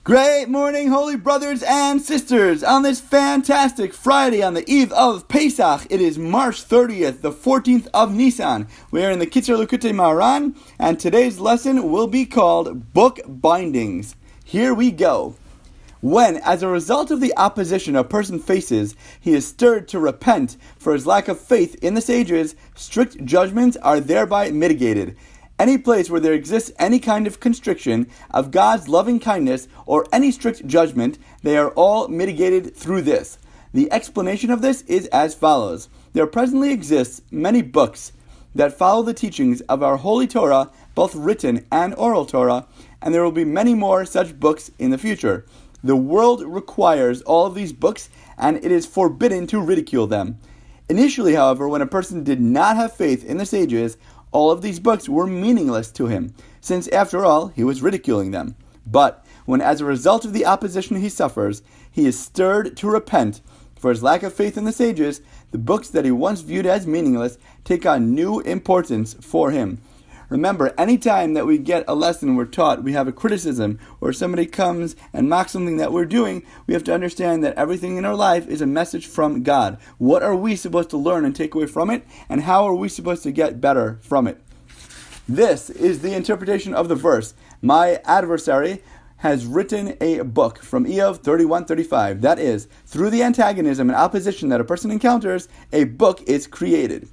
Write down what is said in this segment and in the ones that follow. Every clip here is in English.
Great morning, holy brothers and sisters. On this fantastic Friday, on the eve of Pesach, it is March 30th, the 14th of Nisan. We are in the Kitzur KitLikutei Moharan, and today's lesson will be called Book Bindings. Here we go. When, as a result of the opposition a person faces, he is stirred to repent for his lack of faith in the sages, strict judgments are thereby mitigated. Any place where there exists any kind of constriction of God's loving kindness or any strict judgment, they are all mitigated through this. The explanation of this is as follows. There presently exists many books that follow the teachings of our Holy Torah, both written and oral Torah, and there will be many more such books in the future. The world requires all of these books, and it is forbidden to ridicule them. Initially, however, when a person did not have faith in the sages, all of these books were meaningless to him, since after all, he was ridiculing them. But when as a result of the opposition he suffers, he is stirred to repent for his lack of faith in the sages, the books that he once viewed as meaningless take on new importance for him. Remember, any time that we get a lesson we're taught, we have a criticism, or somebody comes and mocks something that we're doing, we have to understand that everything in our life is a message from God. What are we supposed to learn and take away from it, and how are we supposed to get better from it? This is the interpretation of the verse. My adversary has written a book from Eov 31:35. That is, through the antagonism and opposition that a person encounters, a book is created.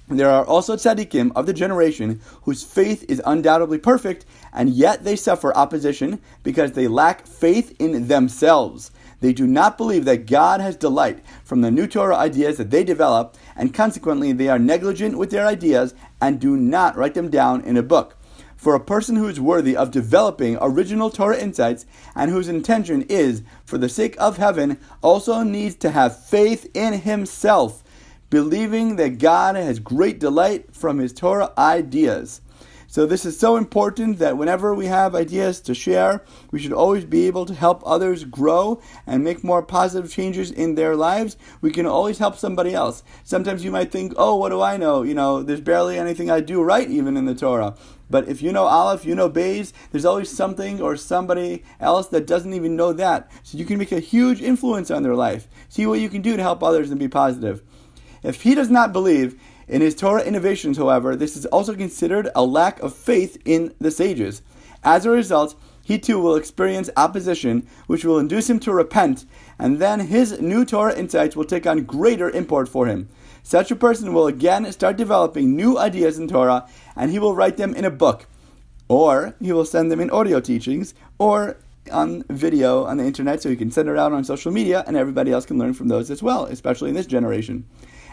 There are also tzaddikim of the generation whose faith is undoubtedly perfect, and yet they suffer opposition because they lack faith in themselves. They do not believe that God has delight from the new Torah ideas that they develop, and consequently they are negligent with their ideas and do not write them down in a book. For a person who is worthy of developing original Torah insights and whose intention is for the sake of heaven also needs to have faith in himself, believing that God has great delight from his Torah ideas. So this is so important that whenever we have ideas to share, we should always be able to help others grow and make more positive changes in their lives. We can always help somebody else. Sometimes you might think, oh, what do I know? There's barely anything I do right even in the Torah. But if you know Aleph, you know Beis, there's always something or somebody else that doesn't even know that. So you can make a huge influence on their life. See what you can do to help others and be positive. If he does not believe in his Torah innovations, however, this is also considered a lack of faith in the sages. As a result, he too will experience opposition, which will induce him to repent, and then his new Torah insights will take on greater import for him. Such a person will again start developing new ideas in Torah, and he will write them in a book, or he will send them in audio teachings, or on video on the internet, so he can send it out on social media, and everybody else can learn from those as well, especially in this generation.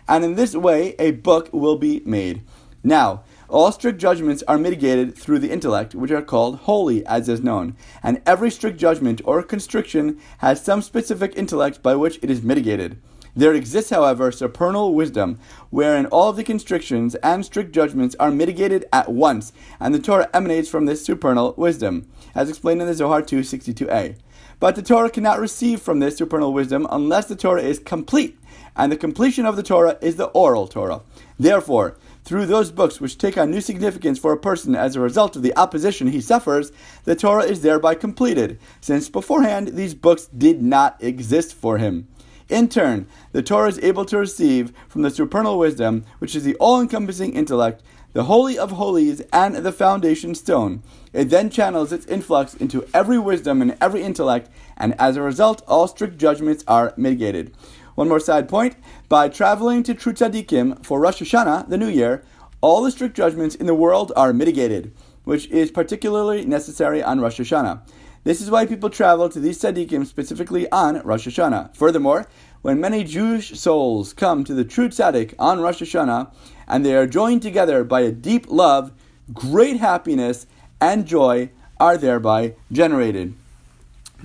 And in this way, a book will be made. Now, all strict judgments are mitigated through the intellect, which are called holy, as is known. And every strict judgment or constriction has some specific intellect by which it is mitigated. There exists, however, supernal wisdom, wherein all of the constrictions and strict judgments are mitigated at once, and the Torah emanates from this supernal wisdom, as explained in the Zohar 2:62a. But the Torah cannot receive from this supernal wisdom unless the Torah is complete, and the completion of the Torah is the oral Torah. Therefore, through those books which take on new significance for a person as a result of the opposition he suffers, the Torah is thereby completed, since beforehand these books did not exist for him. In turn, the Torah is able to receive from the supernal wisdom, which is the all-encompassing intellect, the Holy of Holies and the foundation stone. It then channels its influx into every wisdom and every intellect, and as a result, all strict judgments are mitigated. One more side point. By traveling to True Tzaddikim for Rosh Hashanah, the New Year, all the strict judgments in the world are mitigated, which is particularly necessary on Rosh Hashanah. This is why people travel to these tzaddikim specifically on Rosh Hashanah. Furthermore, when many Jewish souls come to the true tzaddik on Rosh Hashanah, and they are joined together by a deep love, great happiness and joy are thereby generated.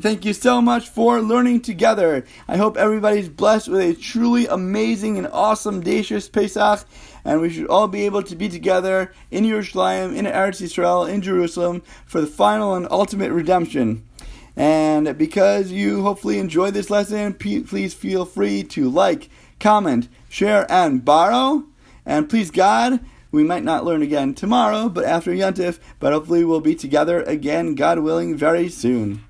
Thank you so much for learning together. I hope everybody's blessed with a truly amazing and awesome Dacious Pesach, and we should all be able to be together in Yerushalayim, in Eretz Yisrael, in Jerusalem, for the final and ultimate redemption. And because you hopefully enjoyed this lesson, please feel free to like, comment, share, and borrow. And please God, we might not learn again tomorrow, but after Yontif, but hopefully we'll be together again, God willing, very soon.